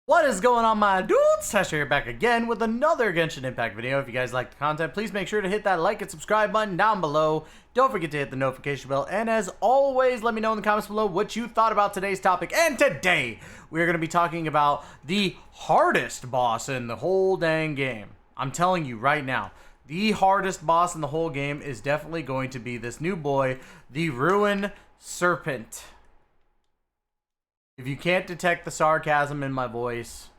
What is going on, my dudes? Tystra here, back again with another Genshin Impact video. If you guys like the content, please make sure to hit that like and subscribe button down below. Don't forget to hit the notification bell. And as always, let me know in the comments below what you thought about today's topic. And today, we are going to be talking about the hardest boss in the whole dang game. I'm telling you right now, the hardest boss in the whole game is definitely going to be this new boy, the Ruin Serpent. If you can't detect the sarcasm in my voice,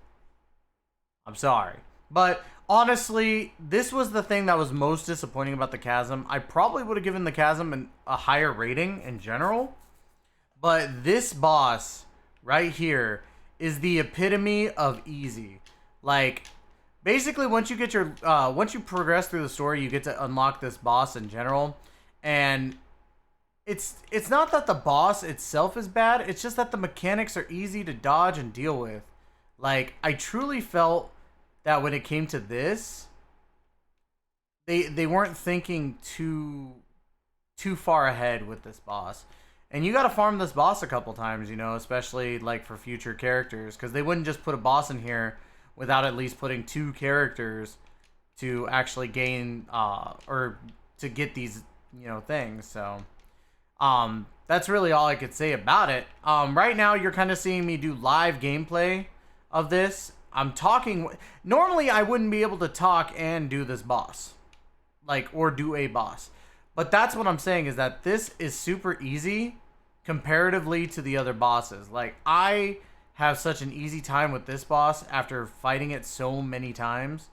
I'm sorry. But honestly, this was the thing that was most disappointing about the Chasm. I probably would have given the Chasm a higher rating in general. But this boss right here is the epitome of easy. Like, basically once you get your once you progress through the story, you get to unlock this boss in general. And it's not that the boss itself is bad, it's just that the mechanics are easy to dodge and deal with. Like, I truly felt that when it came to this, they weren't thinking too far ahead with this boss. And you gotta farm this boss a couple times, you know, especially like for future characters, because they wouldn't just put a boss in here without at least putting 2 characters to actually gain or to get these, you know, things. So that's really all I could say about it. Right now you're kind of seeing me do live gameplay of this. I'm talking, normally I wouldn't be able to talk and do this boss, like, or do a boss, but that's what I'm saying, is that this is super easy comparatively to the other bosses. Like, I have such an easy time with this boss after fighting it so many times.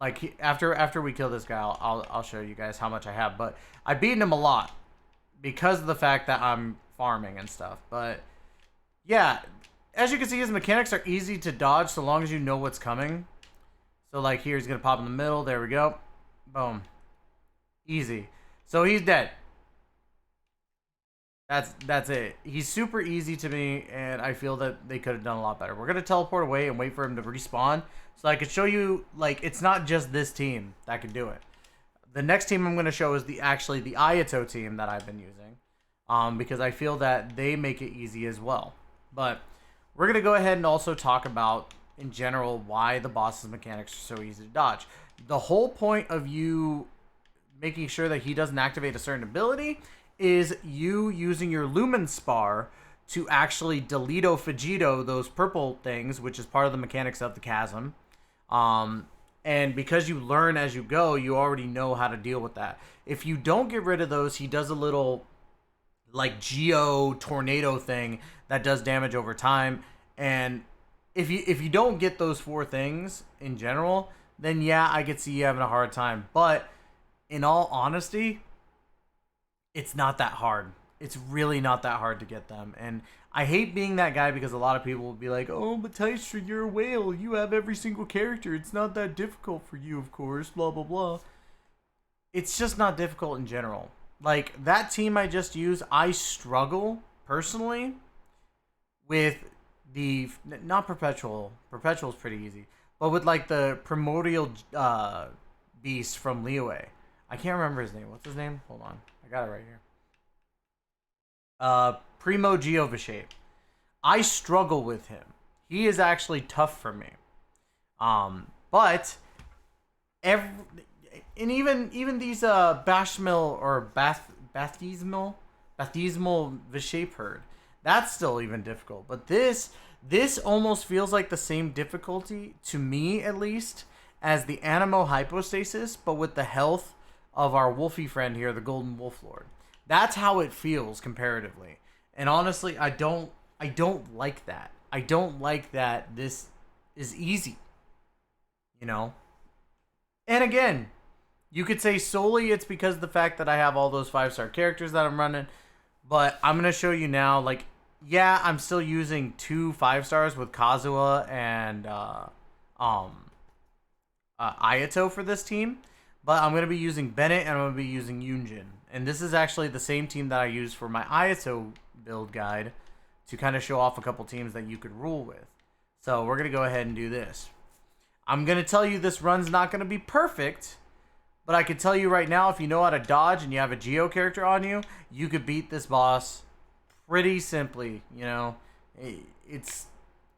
Like, after we kill this guy, I'll show you guys how much I have. But I've beaten him a lot because of the fact that I'm farming and stuff. But yeah, as you can see, his mechanics are easy to dodge so long as you know what's coming. So like here, he's gonna pop in the middle. There we go. Boom. Easy. So he's dead. That's it. He's super easy to me, and I feel that they could have done a lot better. We're gonna teleport away and wait for him to respawn, so I could show you, like, it's not just this team that can do it. The next team I'm gonna show is actually the Ayato team that I've been using, because I feel that they make it easy as well. But we're gonna go ahead and also talk about, in general, why the boss's mechanics are so easy to dodge. The whole point of you making sure that he doesn't activate a certain ability is you using your Lumen Spar to actually Delito Fagito those purple things, which is part of the mechanics of the Chasm. And because you learn as you go, you already know how to deal with that. If you don't get rid of those, he does a little, like, Geo tornado thing that does damage over time. And if you don't get those 4 things in general, then yeah, I could see you having a hard time. But in all honesty, it's not that hard. It's really not that hard to get them. And I hate being that guy, because a lot of people will be like, oh, but Tystra, you're a whale. You have every single character. It's not that difficult for you, of course, blah, blah, blah. It's just not difficult in general. Like, that team I just used, I struggle, personally, with the, not Perpetual. Perpetual's pretty easy. But with, like, the Primordial Beast from Liyue. I can't remember his name. What's his name? Hold on. I got it right here. Primo Geovashape. I struggle with him. He is actually tough for me. But even these Bashmil or Baptismal Vishape herd, that's still even difficult. But this almost feels like the same difficulty, to me at least, as the Animo Hypostasis, but with the health of our wolfy friend here, the Golden Wolf Lord. That's how it feels comparatively. And honestly, I don't like that. I don't like that this is easy. You know? And again, you could say solely it's because of the fact that I have all those 5-star characters that I'm running. But I'm going to show you now, like, yeah, I'm still using 2 5-stars with Kazuha and Ayato for this team. But I'm going to be using Bennett, and I'm going to be using Yunjin. And this is actually the same team that I used for my Ayato build guide to kind of show off a couple teams that you could rule with. So we're going to go ahead and do this. I'm going to tell you this run's not going to be perfect, but I can tell you right now, if you know how to dodge and you have a Geo character on you, you could beat this boss pretty simply, you know.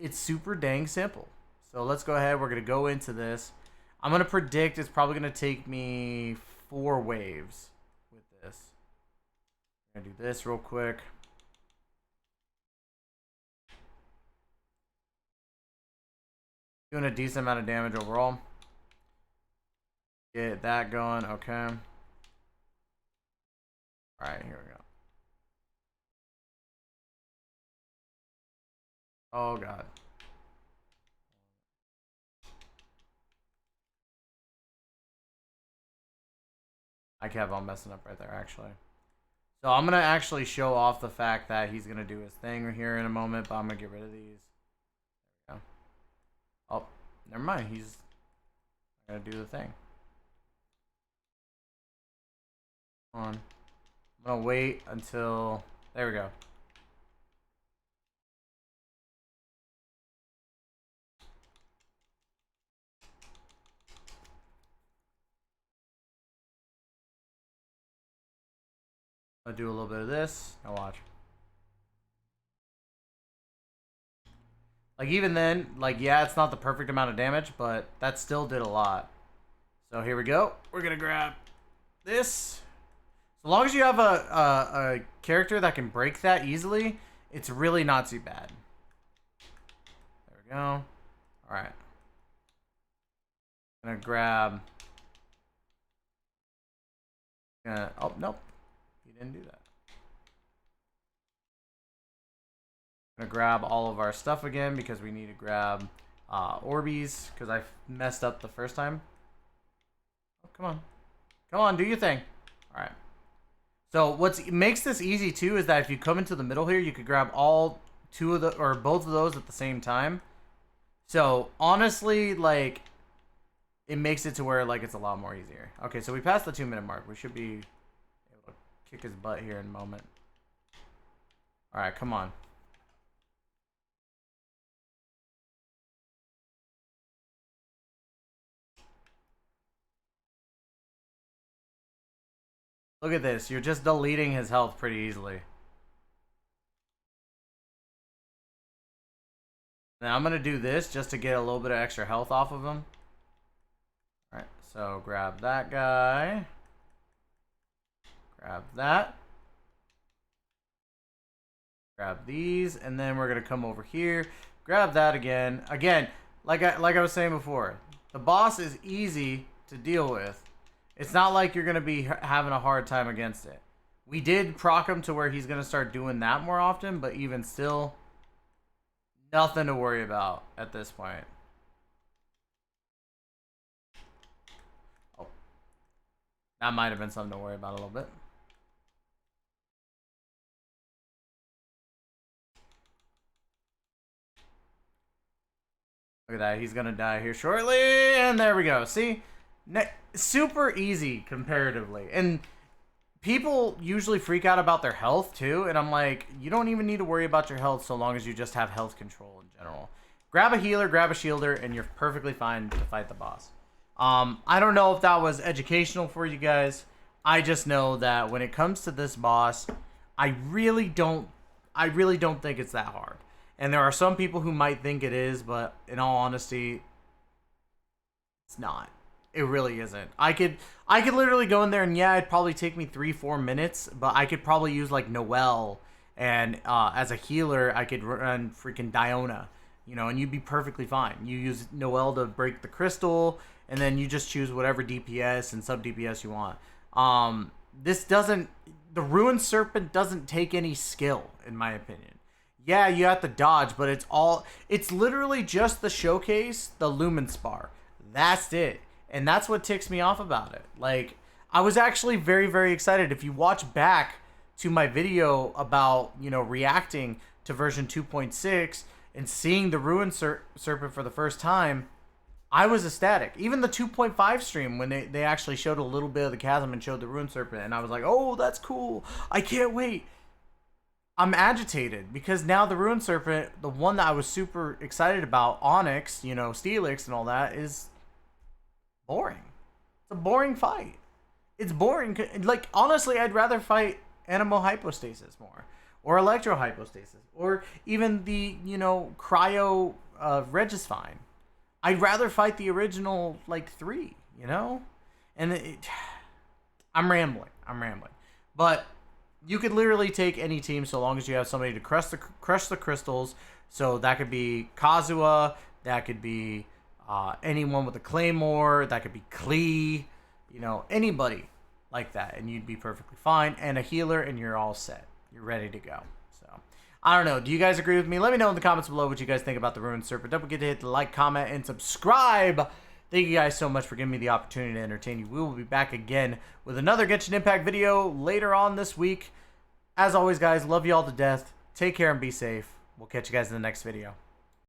it's super dang simple. So let's go ahead. We're going to go into this. I'm going to predict it's probably going to take me 4 waves with this. I'm going to do this real quick. Doing a decent amount of damage overall. Get that going. Okay. Alright, here we go. Oh, God. I kept on messing up right there, actually. So I'm going to actually show off the fact that he's going to do his thing here in a moment, but I'm going to get rid of these. There we go. Oh, never mind. He's going to do the thing. Hold on. I'm going to wait until... There we go. I'll do a little bit of this. Now watch. Like, even then, like, yeah, it's not the perfect amount of damage, but that still did a lot. So here we go. We're going to grab this. As long as you have a character that can break that easily, it's really not too bad. There we go. Alright. I'm going to grab... Oh, nope. He didn't do that. I'm going to grab all of our stuff again because we need to grab Orbeez because I messed up the first time. Oh, come on. Come on, do your thing. Alright. So what makes this easy too is that if you come into the middle here, you could grab all 2 of the or both of those at the same time. So honestly, like, it makes it to where like it's a lot more easier. Okay, so we passed the 2-minute mark. We should be able to kick his butt here in a moment. All right, come on. Look at this. You're just deleting his health pretty easily. Now I'm going to do this just to get a little bit of extra health off of him. Alright, so grab that guy. Grab that. Grab these. And then we're going to come over here. Grab that again. Again, like I was saying before, the boss is easy to deal with. It's not like you're going to be having a hard time against it. We did proc him to where he's going to start doing that more often, but even still, nothing to worry about at this point. Oh. That might have been something to worry about a little bit. Look at that. He's going to die here shortly. And there we go. See? Super easy comparatively. And people usually freak out about their health too. And I'm like, you don't even need to worry about your health so long as you just have health control in general. Grab a healer, grab a shielder, and you're perfectly fine to fight the boss. I don't know if that was educational for you guys. I just know that when it comes to this boss, I really don't think it's that hard. And there are some people who might think it is, but in all honesty, it's not. It really isn't. I could literally go in there and yeah, it'd probably take me 3-4 minutes, but I could probably use like Noelle, and as a healer, I could run freaking Diona, you know, and you'd be perfectly fine. You use Noelle to break the crystal, and then you just choose whatever DPS and sub DPS you want. The Ruined Serpent doesn't take any skill, in my opinion. Yeah, you have to dodge, but it's literally just the showcase, the Lumen Spar. That's it. And that's what ticks me off about it. Like, I was actually very, very excited. If you watch back to my video about, you know, reacting to version 2.6 and seeing the Ruined Serpent for the first time, I was ecstatic. Even the 2.5 stream, when they actually showed a little bit of the chasm and showed the Ruined Serpent, and I was like, oh, that's cool. I can't wait. I'm agitated because now the Ruined Serpent, the one that I was super excited about, Onyx, you know, Steelix and all that, is boring. It's a boring fight. It's boring. Like, honestly, I'd rather fight Anemo Hypostasis more. or electro hypostasis, or even the, you know, cryo Regisfine. I'd rather fight the original like 3, you know? And I'm rambling. But you could literally take any team so long as you have somebody to crush the crystals. So that could be Kazuha, that could be anyone with a claymore, that could be Klee, you know, anybody like that, and you'd be perfectly fine. And a healer, and you're all set. You're ready to go. So I don't know. Do you guys agree with me? Let me know in the comments below what you guys think about the Ruined Serpent. Don't forget to hit the like, comment, and subscribe. Thank you guys so much for giving me the opportunity to entertain you. We will be back again with another Genshin Impact video later on this week. As always, guys, love you all to death. Take care and be safe. We'll catch you guys in the next video.